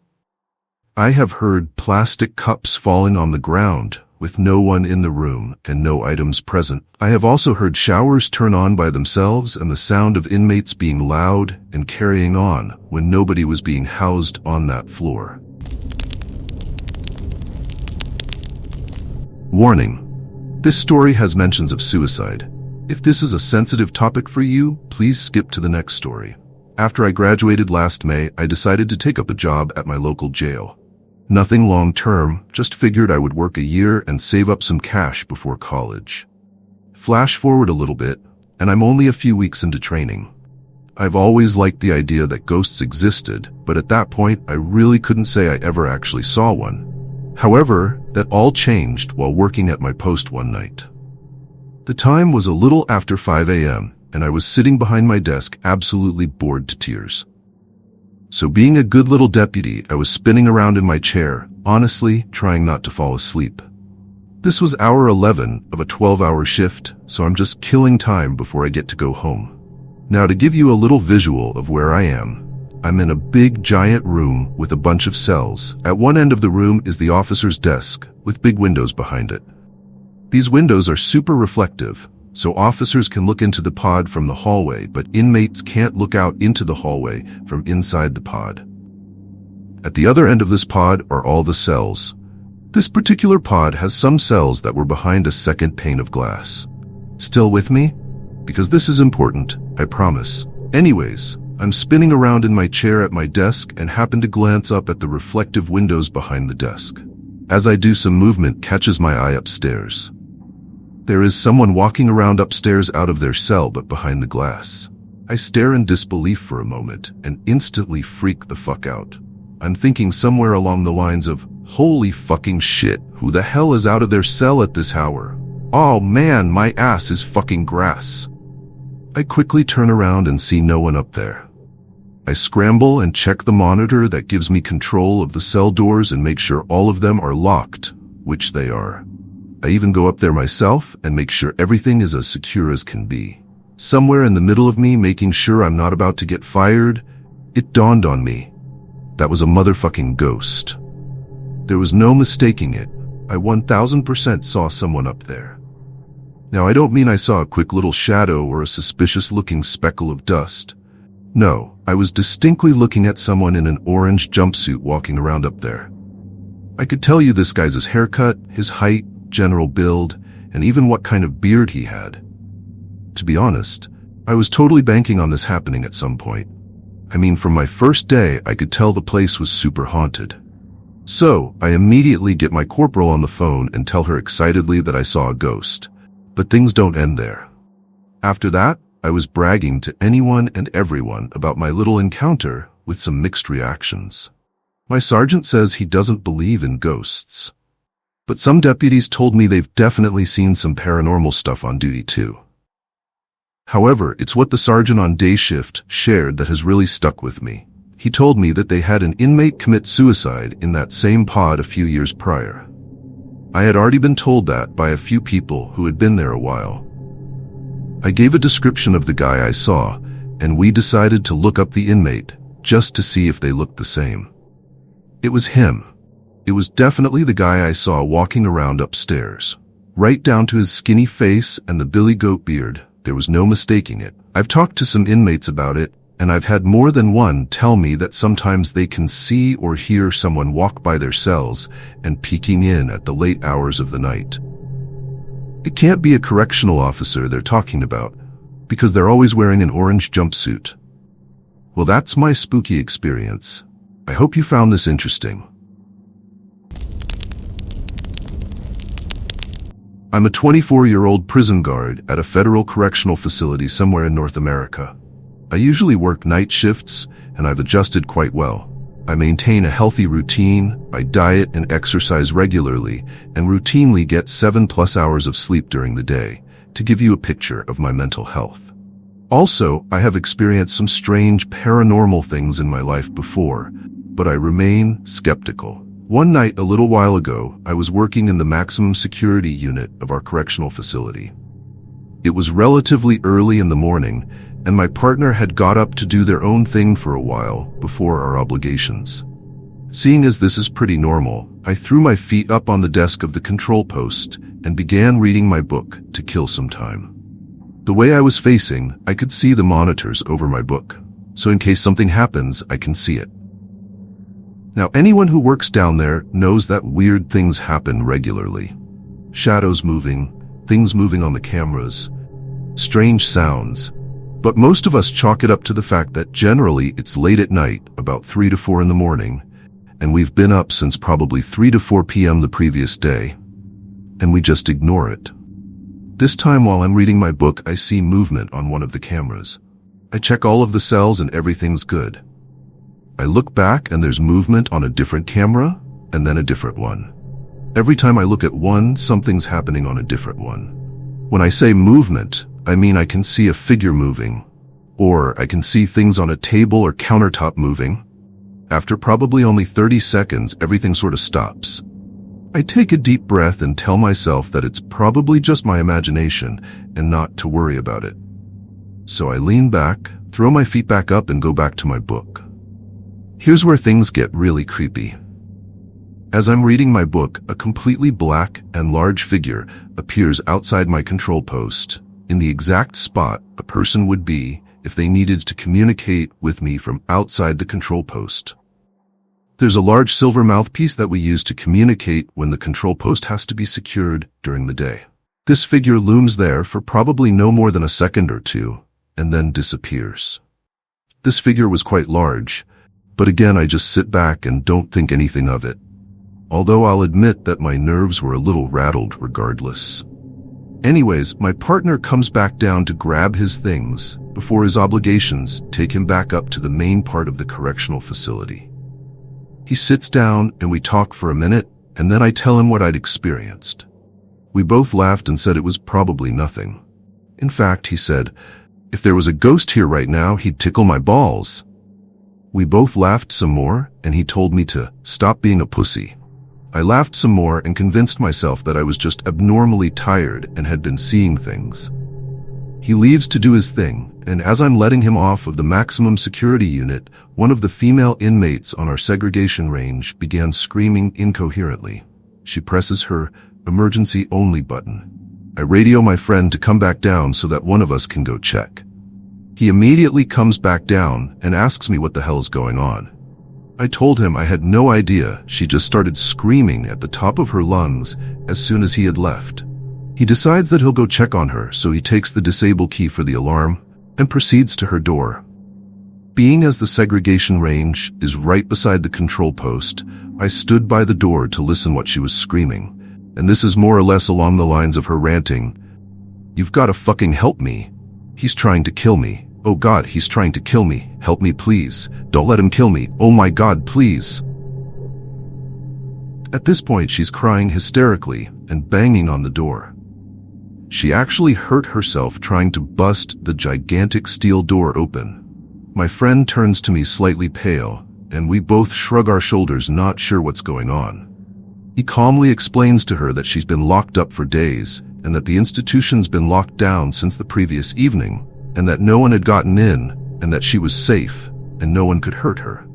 I have heard plastic cups falling on the ground with no one in the room and no items present. I have also heard showers turn on by themselves and the sound of inmates being loud and carrying on when nobody was being housed on that floor. Warning: this story has mentions of suicide. If this is a sensitive topic for you, please skip to the next story. After I graduated last May, I decided to take up a job at my local jail. Nothing long-term, just figured I would work a year and save up some cash before college. Flash forward a little bit, and I'm only a few weeks into training. I've always liked the idea that ghosts existed, but at that point, I really couldn't say I ever actually saw one. However, that all changed while working at my post one night. The time was a little after 5 a.m., and I was sitting behind my desk absolutely bored to tears. So being a good little deputy, I was spinning around in my chair, honestly trying not to fall asleep. This was hour 11 of a 12-hour shift, so I'm just killing time before I get to go home. Now to give you a little visual of where I am, I'm in a big giant room with a bunch of cells. At one end of the room is the officer's desk, with big windows behind it. These windows are super reflective, so officers can look into the pod from the hallway, but inmates can't look out into the hallway from inside the pod. At the other end of this pod are all the cells. This particular pod has some cells that were behind a second pane of glass. Still with me? Because this is important, I promise. Anyways, I'm spinning around in my chair at my desk and happen to glance up at the reflective windows behind the desk. As I do, some movement catches my eye upstairs. There is someone walking around upstairs out of their cell but behind the glass. I stare in disbelief for a moment and instantly freak the fuck out. I'm thinking somewhere along the lines of, holy fucking shit, who the hell is out of their cell at this hour? Oh man, my ass is fucking grass. I quickly turn around and see no one up there. I scramble and check the monitor that gives me control of the cell doors and make sure all of them are locked, which they are. I even go up there myself and make sure everything is as secure as can be. Somewhere in the middle of me making sure I'm not about to get fired, it dawned on me. That was a motherfucking ghost. There was no mistaking it. I 1000% saw someone up there. Now I don't mean I saw a quick little shadow or a suspicious-looking speckle of dust. No, I was distinctly looking at someone in an orange jumpsuit walking around up there. I could tell you this guy's haircut, his height, general build, and even what kind of beard he had. To be honest, I was totally banking on this happening at some point. I mean, from my first day, I could tell the place was super haunted. So, I immediately get my corporal on the phone and tell her excitedly that I saw a ghost. But things don't end there. After that, I was bragging to anyone and everyone about my little encounter with some mixed reactions. My sergeant says he doesn't believe in ghosts. But some deputies told me they've definitely seen some paranormal stuff on duty too. However, it's what the sergeant on day shift shared that has really stuck with me. He told me that they had an inmate commit suicide in that same pod a few years prior. I had already been told that by a few people who had been there a while. I gave a description of the guy I saw, and we decided to look up the inmate just to see if they looked the same. It was him. It was definitely the guy I saw walking around upstairs. right down to his skinny face and the billy goat beard. There was no mistaking it. I've talked to some inmates about it, and I've had more than one tell me that sometimes they can see or hear someone walk by their cells and peeking in at the late hours of the night. It can't be a correctional officer they're talking about, because they're always wearing an orange jumpsuit. Well, that's my spooky experience. I hope you found this interesting. I'm a 24-year-old prison guard at a federal correctional facility somewhere in North America. I usually work night shifts, and I've adjusted quite well. I maintain a healthy routine, I diet and exercise regularly, and routinely get 7+ hours of sleep during the day, to give you a picture of my mental health. Also, I have experienced some strange paranormal things in my life before, but I remain skeptical. One night a little while ago, I was working in the maximum security unit of our correctional facility. It was relatively early in the morning, and my partner had got up to do their own thing for a while before our obligations. Seeing as this is pretty normal, I threw my feet up on the desk of the control post and began reading my book to kill some time. The way I was facing, I could see the monitors over my book, so in case something happens, I can see it. Now, anyone who works down there knows that weird things happen regularly. Shadows moving, things moving on the cameras, strange sounds. But most of us chalk it up to the fact that generally it's late at night, about 3 to 4 in the morning, and we've been up since probably 3 to 4 p.m. the previous day, and we just ignore it. This time while I'm reading my book, I see movement on one of the cameras. I check all of the cells and everything's good. I look back and there's movement on a different camera, and then a different one. Every time I look at one, something's happening on a different one. When I say movement, I mean I can see a figure moving, or I can see things on a table or countertop moving. After probably only 30 seconds, everything sort of stops. I take a deep breath and tell myself that it's probably just my imagination and not to worry about it. So I lean back, throw my feet back up, and go back to my book. Here's where things get really creepy. As I'm reading my book, a completely black and large figure appears outside my control post, in the exact spot a person would be if they needed to communicate with me from outside the control post. There's a large silver mouthpiece that we use to communicate when the control post has to be secured during the day. This figure looms there for probably no more than a second or two, and then disappears. This figure was quite large, but again I just sit back and don't think anything of it, although I'll admit that my nerves were a little rattled regardless. Anyways, my partner comes back down to grab his things before his obligations take him back up to the main part of the correctional facility. He sits down and we talk for a minute, and then I tell him what I'd experienced. We both laughed and said it was probably nothing. In fact, he said, if there was a ghost here right now, he'd tickle my balls. We both laughed some more, and he told me to stop being a pussy. I laughed some more and convinced myself that I was just abnormally tired and had been seeing things. He leaves to do his thing, and as I'm letting him off of the maximum security unit, one of the female inmates on our segregation range began screaming incoherently. She presses her emergency only button. I radio my friend to come back down so that one of us can go check. He immediately comes back down and asks me what the hell is going on. I told him I had no idea. She just started screaming at the top of her lungs as soon as he had left. He decides that he'll go check on her, so he takes the disable key for the alarm and proceeds to her door. Being as the segregation range is right beside the control post, I stood by the door to listen what she was screaming, and this is more or less along the lines of her ranting, "You've got to fucking help me. He's trying to kill me. Oh God, he's trying to kill me. Help me, please. Don't let him kill me. Oh my God, please." At this point, she's crying hysterically and banging on the door. She actually hurt herself trying to bust the gigantic steel door open. My friend turns to me slightly pale, and we both shrug our shoulders, not sure what's going on. He calmly explains to her that she's been locked up for days, and that the institution's been locked down since the previous evening, and that no one had gotten in, and that she was safe, and no one could hurt her.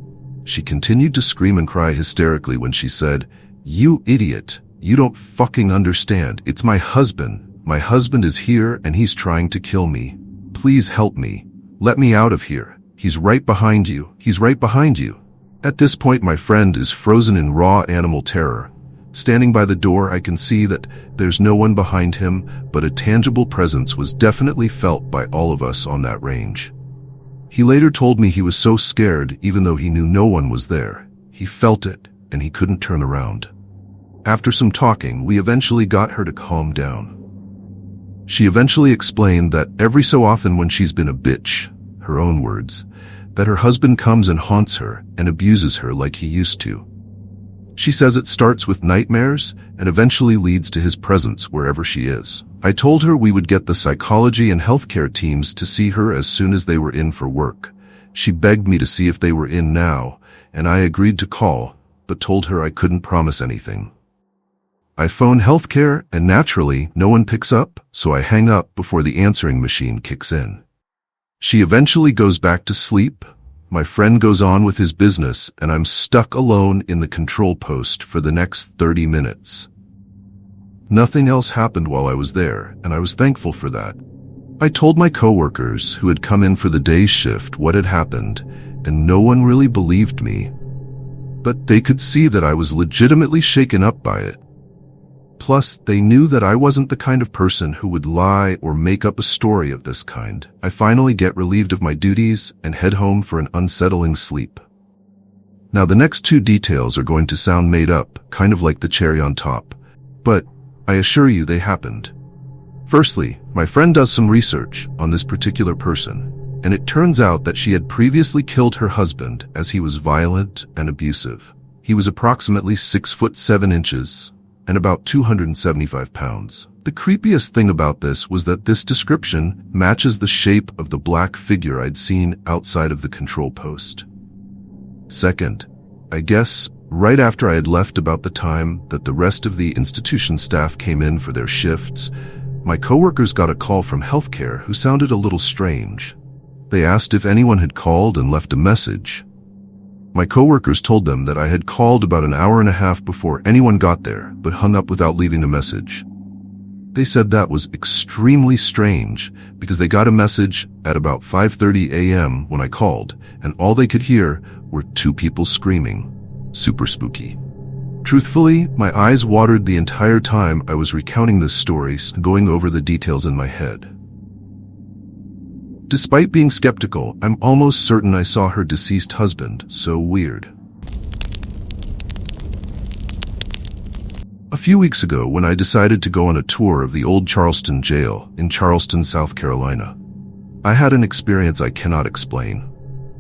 She continued to scream and cry hysterically when she said, "You idiot, You don't fucking understand. It's my husband. My husband is here and he's trying to kill me. Please help me. Let me out of here. He's right behind you. He's right behind you. At this point, my friend is frozen in raw animal terror. Standing by the door, I can see that there's no one behind him, but a tangible presence was definitely felt by all of us on that range. He later told me he was so scared even though he knew no one was there. He felt it, and he couldn't turn around. After some talking, we eventually got her to calm down. She eventually explained that every so often when she's been a bitch, her own words, that her husband comes and haunts her and abuses her like he used to. She says it starts with nightmares and eventually leads to his presence wherever she is. I told her we would get the psychology and healthcare teams to see her as soon as they were in for work. She begged me to see if they were in now, and I agreed to call, but told her I couldn't promise anything. I phone healthcare, and naturally, no one picks up, so I hang up before the answering machine kicks in. She eventually goes back to sleep. My friend goes on with his business, and I'm stuck alone in the control post for the next 30 minutes. Nothing else happened while I was there, and I was thankful for that. I told my coworkers who had come in for the day shift what had happened, and no one really believed me. But they could see that I was legitimately shaken up by it. Plus, they knew that I wasn't the kind of person who would lie or make up a story of this kind. I finally get relieved of my duties and head home for an unsettling sleep. Now, the next two details are going to sound made up, kind of like the cherry on top, but I assure you they happened. Firstly, my friend does some research on this particular person, and it turns out that she had previously killed her husband as he was violent and abusive. He was approximately 6'7" and about 275 pounds. The creepiest thing about this was that this description matches the shape of the black figure I'd seen outside of the control post. Second, I guess right after I had left about the time that the rest of the institution staff came in for their shifts, my coworkers got a call from healthcare who sounded a little strange. They asked if anyone had called and left a message. My coworkers told them that I had called about an hour and a half before anyone got there, but hung up without leaving a message. They said that was extremely strange because they got a message at about 5:30 a.m. when I called, and all they could hear were two people screaming. Super spooky. Truthfully, my eyes watered the entire time I was recounting this story, going over the details in my head. Despite being skeptical, I'm almost certain I saw her deceased husband. So weird. A few weeks ago, when I decided to go on a tour of the old Charleston jail in Charleston, South Carolina, I had an experience I cannot explain.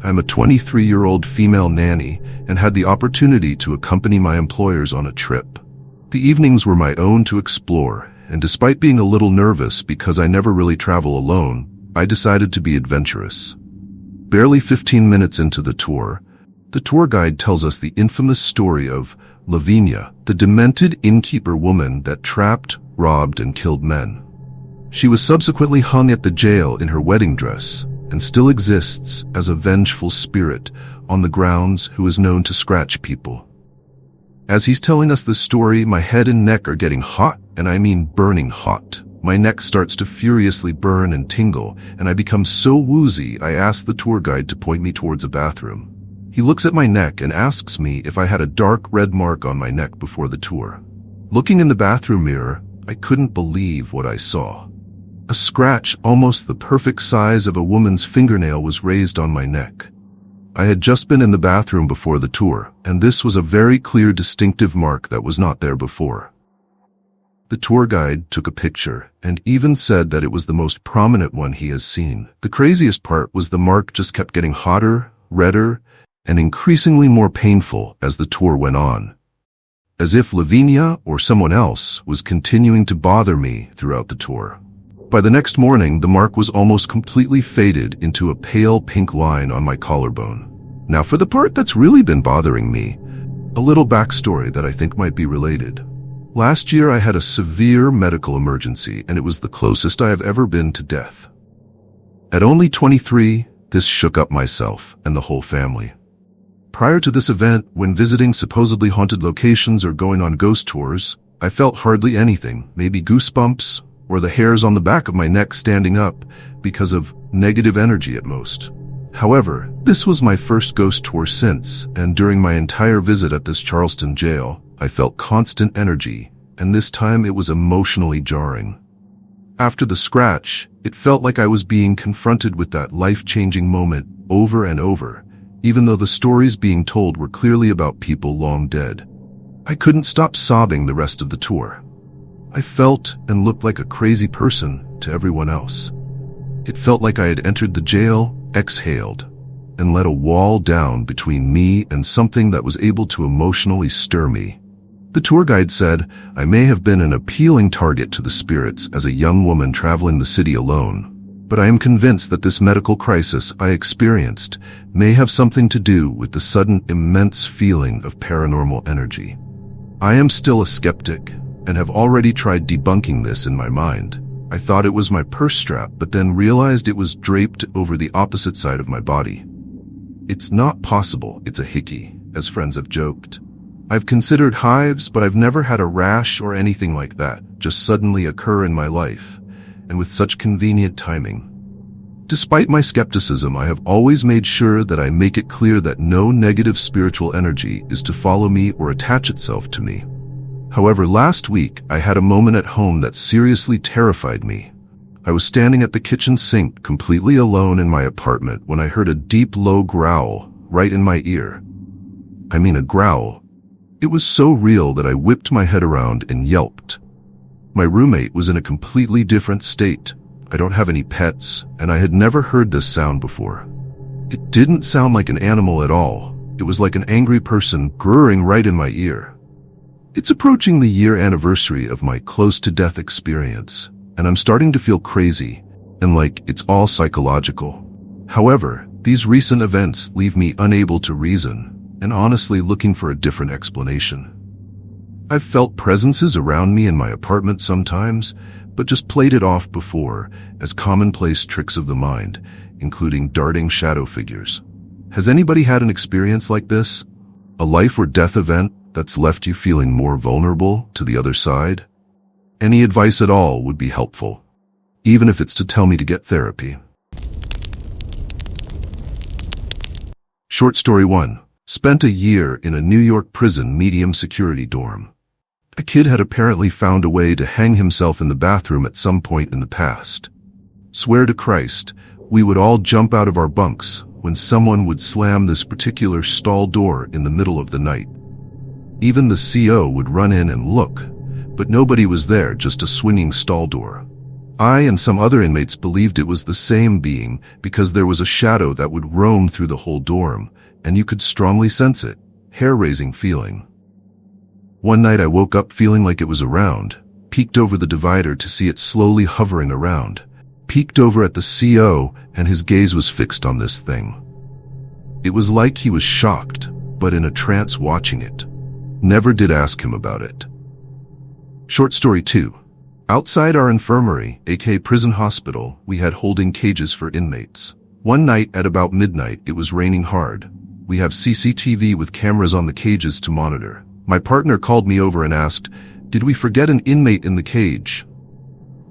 I'm a 23-year-old female nanny and had the opportunity to accompany my employers on a trip. The evenings were my own to explore, and despite being a little nervous because I never really travel alone, I decided to be adventurous. Barely 15 minutes into the tour guide tells us the infamous story of Lavinia, the demented innkeeper woman that trapped, robbed, and killed men. She was subsequently hung at the jail in her wedding dress and still exists as a vengeful spirit on the grounds who is known to scratch people. As he's telling us this story, my head and neck are getting hot, and I mean burning hot. My neck starts to furiously burn and tingle, and I become so woozy I ask the tour guide to point me towards a bathroom. He looks at my neck and asks me if I had a dark red mark on my neck before the tour. Looking in the bathroom mirror, I couldn't believe what I saw. A scratch almost the perfect size of a woman's fingernail was raised on my neck. I had just been in the bathroom before the tour, and this was a very clear, distinctive mark that was not there before. The tour guide took a picture and even said that it was the most prominent one he has seen. The craziest part was the mark just kept getting hotter, redder, and increasingly more painful as the tour went on, as if Lavinia or someone else was continuing to bother me throughout the tour. By the next morning, the mark was almost completely faded into a pale pink line on my collarbone. Now for the part that's really been bothering me, a little backstory that I think might be related. Last year I had a severe medical emergency, and it was the closest I have ever been to death. At only 23, this shook up myself and the whole family. Prior to this event, when visiting supposedly haunted locations or going on ghost tours, I felt hardly anything, maybe goosebumps, or the hairs on the back of my neck standing up because of negative energy at most. However, this was my first ghost tour since, and during my entire visit at this Charleston jail, I felt constant energy, and this time it was emotionally jarring. After the scratch, it felt like I was being confronted with that life-changing moment over and over, even though the stories being told were clearly about people long dead. I couldn't stop sobbing the rest of the tour. I felt and looked like a crazy person to everyone else. It felt like I had entered the jail, exhaled, and let a wall down between me and something that was able to emotionally stir me. The tour guide said I may have been an appealing target to the spirits as a young woman traveling the city alone, but I am convinced that this medical crisis I experienced may have something to do with the sudden immense feeling of paranormal energy. I am still a skeptic and have already tried debunking this in my mind. I thought it was my purse strap, but then realized it was draped over the opposite side of my body. It's not possible it's a hickey, as friends have joked. I've considered hives, but I've never had a rash or anything like that just suddenly occur in my life, and with such convenient timing. Despite my skepticism, I have always made sure that I make it clear that no negative spiritual energy is to follow me or attach itself to me. However, last week, I had a moment at home that seriously terrified me. I was standing at the kitchen sink completely alone in my apartment when I heard a deep, low growl right in my ear. I mean, a growl. It was so real that I whipped my head around and yelped. My roommate was in a completely different state. I don't have any pets, and I had never heard this sound before. It didn't sound like an animal at all. It was like an angry person grrring right in my ear. It's approaching the year anniversary of my close-to-death experience, and I'm starting to feel crazy, and like it's all psychological. However, these recent events leave me unable to reason, and honestly looking for a different explanation. I've felt presences around me in my apartment sometimes, but just played it off before as commonplace tricks of the mind, including darting shadow figures. Has anybody had an experience like this? A life or death event that's left you feeling more vulnerable to the other side? Any advice at all would be helpful, even if it's to tell me to get therapy. Short story 1. Spent a year in a New York prison medium security dorm. A kid had apparently found a way to hang himself in the bathroom at some point in the past. Swear to Christ, we would all jump out of our bunks when someone would slam this particular stall door in the middle of the night. Even the CO would run in and look, but nobody was there, just a swinging stall door. I and some other inmates believed it was the same being because there was a shadow that would roam through the whole dorm, and you could strongly sense it, hair-raising feeling. One night I woke up feeling like it was around, peeked over the divider to see it slowly hovering around, peeked over at the CO, and his gaze was fixed on this thing. It was like he was shocked, but in a trance watching it. Never did ask him about it. Short story 2. Outside our infirmary, aka prison hospital, we had holding cages for inmates. One night at about midnight, it was raining hard. We have CCTV with cameras on the cages to monitor. My partner called me over and asked, "Did we forget an inmate in the cage?"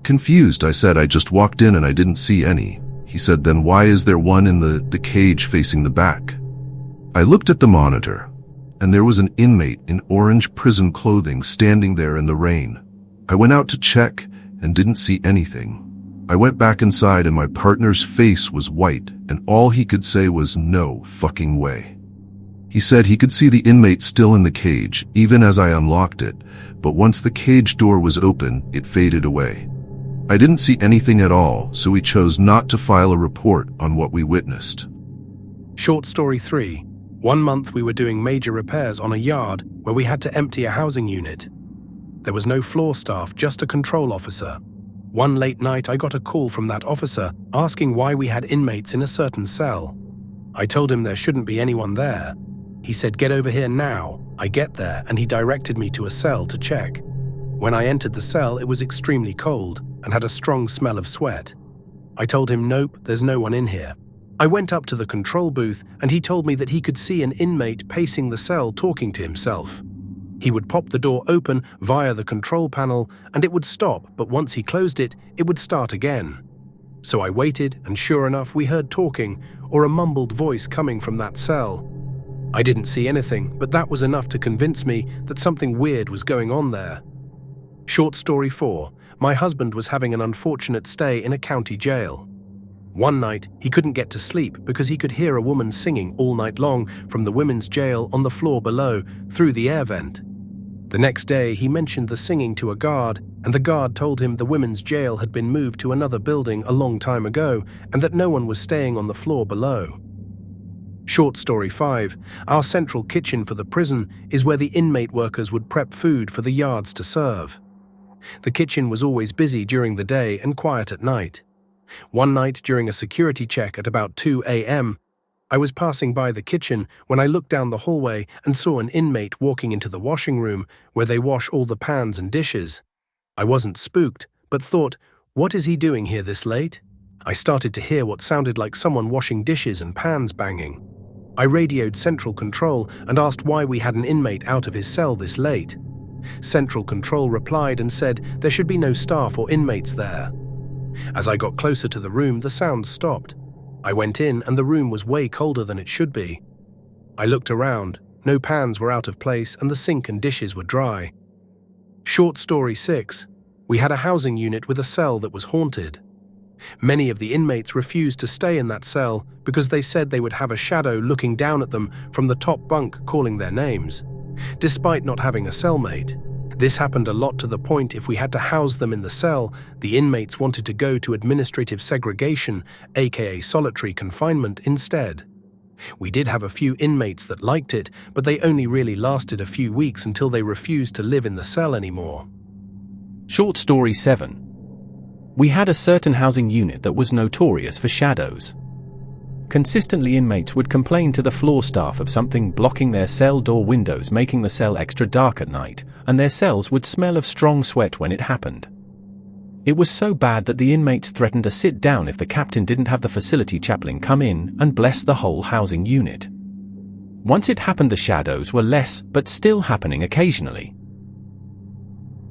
Confused, I said I just walked in and I didn't see any. He said, "Then why is there one in the cage facing the back?" I looked at the monitor, and there was an inmate in orange prison clothing standing there in the rain. I went out to check and didn't see anything. I went back inside and my partner's face was white, and all he could say was, "No fucking way." He said he could see the inmate still in the cage, even as I unlocked it, but once the cage door was open, it faded away. I didn't see anything at all, so we chose not to file a report on what we witnessed. Short story 3. 1 month we were doing major repairs on a yard where we had to empty a housing unit. There was no floor staff, just a control officer. One late night I got a call from that officer asking why we had inmates in a certain cell. I told him there shouldn't be anyone there. He said, "Get over here now." I get there and he directed me to a cell to check. When I entered the cell, it was extremely cold and had a strong smell of sweat. I told him, "Nope, there's no one in here." I went up to the control booth and he told me that he could see an inmate pacing the cell talking to himself. He would pop the door open via the control panel and it would stop, but once he closed it, it would start again. So I waited, and sure enough, we heard talking or a mumbled voice coming from that cell. I didn't see anything, but that was enough to convince me that something weird was going on there. Short story 4. My husband was having an unfortunate stay in a county jail. One night, he couldn't get to sleep because he could hear a woman singing all night long from the women's jail on the floor below through the air vent. The next day, he mentioned the singing to a guard, and the guard told him the women's jail had been moved to another building a long time ago and that no one was staying on the floor below. Short story 5. Our central kitchen for the prison is where the inmate workers would prep food for the yards to serve. The kitchen was always busy during the day and quiet at night. One night during a security check at about 2 a.m., I was passing by the kitchen when I looked down the hallway and saw an inmate walking into the washing room where they wash all the pans and dishes. I wasn't spooked, but thought, what is he doing here this late? I started to hear what sounded like someone washing dishes and pans banging. I radioed Central Control and asked why we had an inmate out of his cell this late. Central Control replied and said there should be no staff or inmates there. As I got closer to the room, the sounds stopped. I went in and the room was way colder than it should be. I looked around. No pans were out of place and the sink and dishes were dry. Short story 6. We had a housing unit with a cell that was haunted. Many of the inmates refused to stay in that cell because they said they would have a shadow looking down at them from the top bunk calling their names. Despite not having a cellmate, this happened a lot to the point if we had to house them in the cell, the inmates wanted to go to administrative segregation, aka solitary confinement, instead. We did have a few inmates that liked it, but they only really lasted a few weeks until they refused to live in the cell anymore. Short story 7. We had a certain housing unit that was notorious for shadows. Consistently, inmates would complain to the floor staff of something blocking their cell door windows, making the cell extra dark at night, and their cells would smell of strong sweat when it happened. It was so bad that the inmates threatened to sit down if the captain didn't have the facility chaplain come in and bless the whole housing unit. Once it happened, the shadows were less, but still happening occasionally.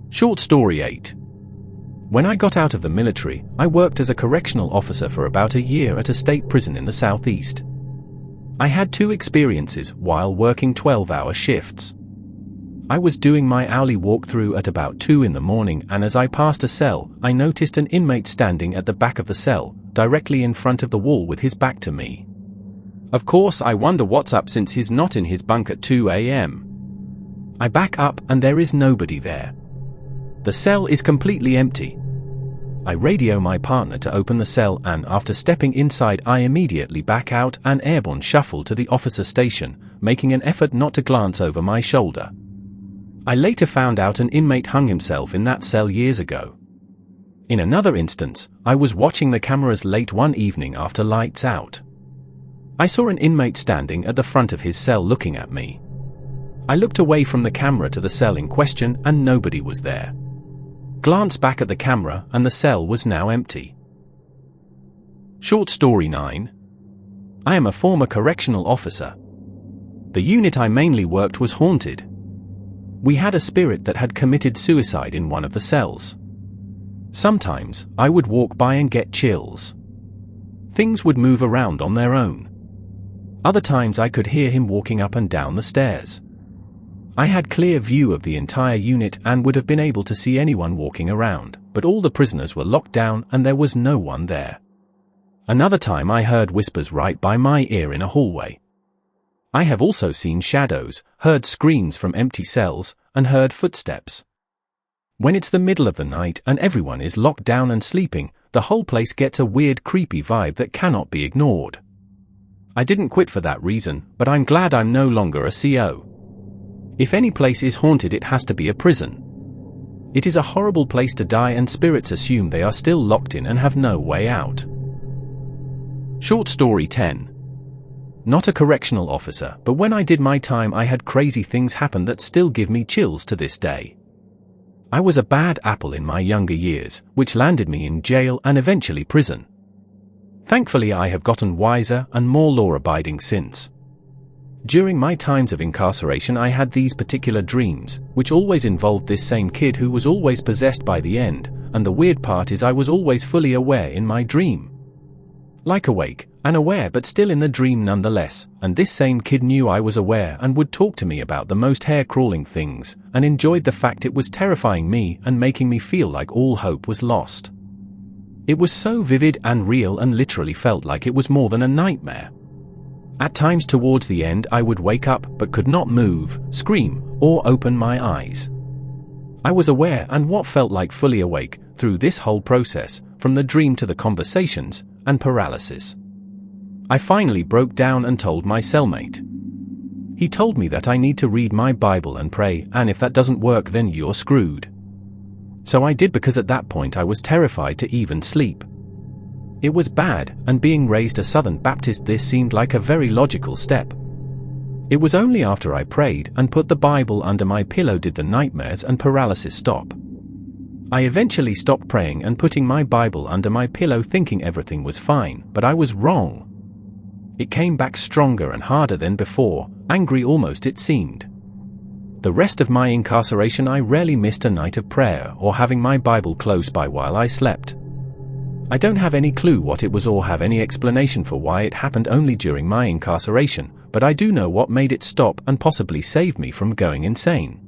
Short story 8. When I got out of the military, I worked as a correctional officer for about a year at a state prison in the southeast. I had 2 experiences while working 12-hour shifts. I was doing my hourly walkthrough at about 2 in the morning, and as I passed a cell, I noticed an inmate standing at the back of the cell, directly in front of the wall with his back to me. Of course, I wonder what's up since he's not in his bunk at 2 a.m. I back up and there is nobody there. The cell is completely empty. I radio my partner to open the cell, and after stepping inside, I immediately back out and airborne shuffle to the officer station, making an effort not to glance over my shoulder. I later found out an inmate hung himself in that cell years ago. In another instance, I was watching the cameras late one evening after lights out. I saw an inmate standing at the front of his cell looking at me. I looked away from the camera to the cell in question and nobody was there. Glanced back at the camera and the cell was now empty. Short story 9. I am a former correctional officer. The unit I mainly worked was haunted. We had a spirit that had committed suicide in one of the cells. Sometimes, I would walk by and get chills. Things would move around on their own. Other times I could hear him walking up and down the stairs. I had clear view of the entire unit and would have been able to see anyone walking around, but all the prisoners were locked down and there was no one there. Another time I heard whispers right by my ear in a hallway. I have also seen shadows, heard screams from empty cells, and heard footsteps. When it's the middle of the night and everyone is locked down and sleeping, the whole place gets a weird, creepy vibe that cannot be ignored. I didn't quit for that reason, but I'm glad I'm no longer a CO. If any place is haunted, it has to be a prison. It is a horrible place to die, and spirits assume they are still locked in and have no way out. Short story 10. Not a correctional officer, but when I did my time I had crazy things happen that still give me chills to this day. I was a bad apple in my younger years, which landed me in jail and eventually prison. Thankfully I have gotten wiser and more law-abiding since. During my times of incarceration I had these particular dreams, which always involved this same kid who was always possessed by the end, and the weird part is I was always fully aware in my dream. Like awake, and aware but still in the dream nonetheless, and this same kid knew I was aware and would talk to me about the most hair-crawling things, and enjoyed the fact it was terrifying me and making me feel like all hope was lost. It was so vivid and real and literally felt like it was more than a nightmare. At times towards the end I would wake up but could not move, scream, or open my eyes. I was aware and what felt like fully awake through this whole process, from the dream to the conversations and paralysis. I finally broke down and told my cellmate. He told me that I need to read my Bible and pray, and if that doesn't work then you're screwed. So I did, because at that point I was terrified to even sleep. It was bad, and being raised a Southern Baptist this seemed like a very logical step. It was only after I prayed and put the Bible under my pillow did the nightmares and paralysis stop. I eventually stopped praying and putting my Bible under my pillow thinking everything was fine, but I was wrong. It came back stronger and harder than before, angry almost it seemed. The rest of my incarceration I rarely missed a night of prayer or having my Bible close by while I slept. I don't have any clue what it was or have any explanation for why it happened only during my incarceration, but I do know what made it stop and possibly save me from going insane.